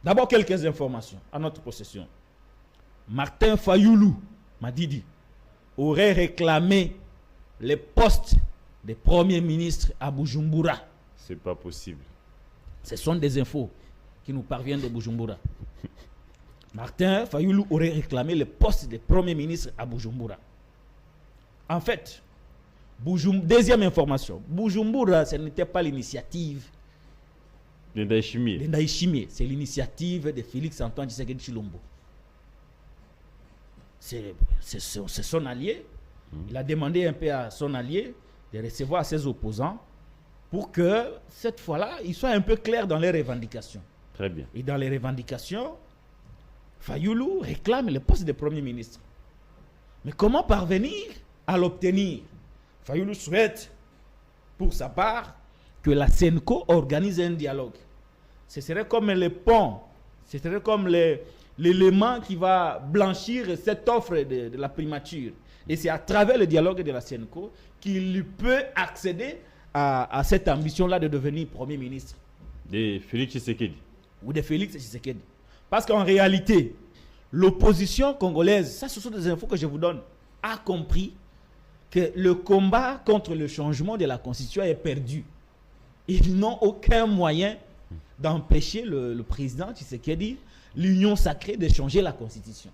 D'abord, quelques informations à notre possession. Martin Fayoulou, Madidi, aurait réclamé les postes des premiers ministres à Bujumbura. C'est pas possible. Ce sont des infos qui nous parviennent de Bujumbura. Martin Fayoulou aurait réclamé le poste de Premier ministre à Bujumbura. En fait, deuxième information, Bujumbura, ce n'était pas l'initiative de Ndayishimiye, c'est l'initiative de Félix Antoine Tshisekedi Tshilombo. C'est son allié. Il a demandé un peu à son allié de recevoir ses opposants pour que cette fois-là, ils soient un peu clairs dans les revendications. Très bien. Et dans les revendications, Fayoulou réclame le poste de Premier ministre. Mais comment parvenir à l'obtenir? Fayoulou souhaite, pour sa part, que la SENCO organise un dialogue. Ce serait comme le pont, ce serait comme l'élément qui va blanchir cette offre de la primature. Et c'est à travers le dialogue de la SENCO qu'il peut accéder à cette ambition-là de devenir Premier ministre. De Félix Tshisekedi. Ou de Félix Tshisekedi. Parce qu'en réalité, l'opposition congolaise, ça ce sont des infos que je vous donne, a compris que le combat contre le changement de la constitution est perdu. Ils n'ont aucun moyen d'empêcher le président Tshisekedi, l'union sacrée, de changer la constitution.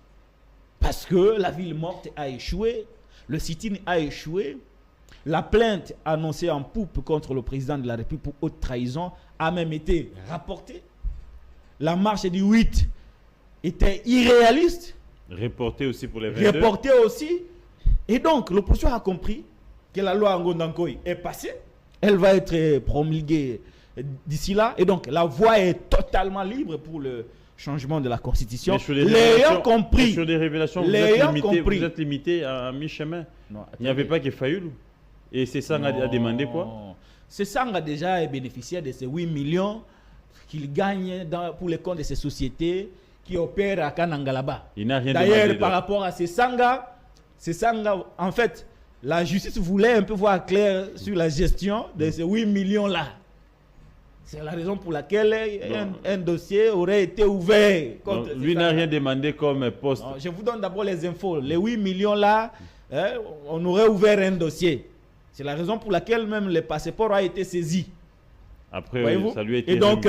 Parce que la ville morte a échoué, le sit-in a échoué, la plainte annoncée en poupe contre le président de la République pour haute trahison a même été rapportée. La marche du 8 était irréaliste. Reportée aussi pour les 22. Reportée aussi. Et donc, l'opposition a compris que la loi Ngondankoy est passée. Elle va être promulguée d'ici là. Et donc, la voie est totalement libre pour le changement de la Constitution. L'ayant compris. Sur des révélations, vous êtes limité à mi-chemin. Il n'y avait pas que Fayoulou. Et c'est ça, on a demandé quoi? C'est ça, on a déjà bénéficié de ces 8 millions qu'il gagne pour les comptes de ces sociétés qui opèrent à Kanangalaba. D'ailleurs, par rapport à ces sangas, en fait, la justice voulait un peu voir clair sur la gestion de ces 8 millions-là. C'est la raison pour laquelle un dossier aurait été ouvert. Donc, lui n'a rien demandé comme poste. Non, je vous donne d'abord les infos. Les 8 millions-là, on aurait ouvert un dossier. C'est la raison pour laquelle même le passeport a été saisi. Après, ça lui a été et donc,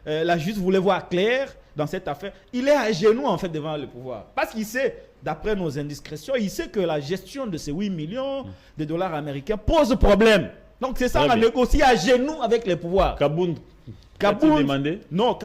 la justice voulait voir clair dans cette affaire. Il est à genoux, en fait, devant le pouvoir. Parce qu'il sait, d'après nos indiscrétions, il sait que la gestion de ces 8 millions de dollars américains pose problème. Donc, c'est ça, on a négocié à genoux avec le pouvoir. Kaboun, demandé? Non.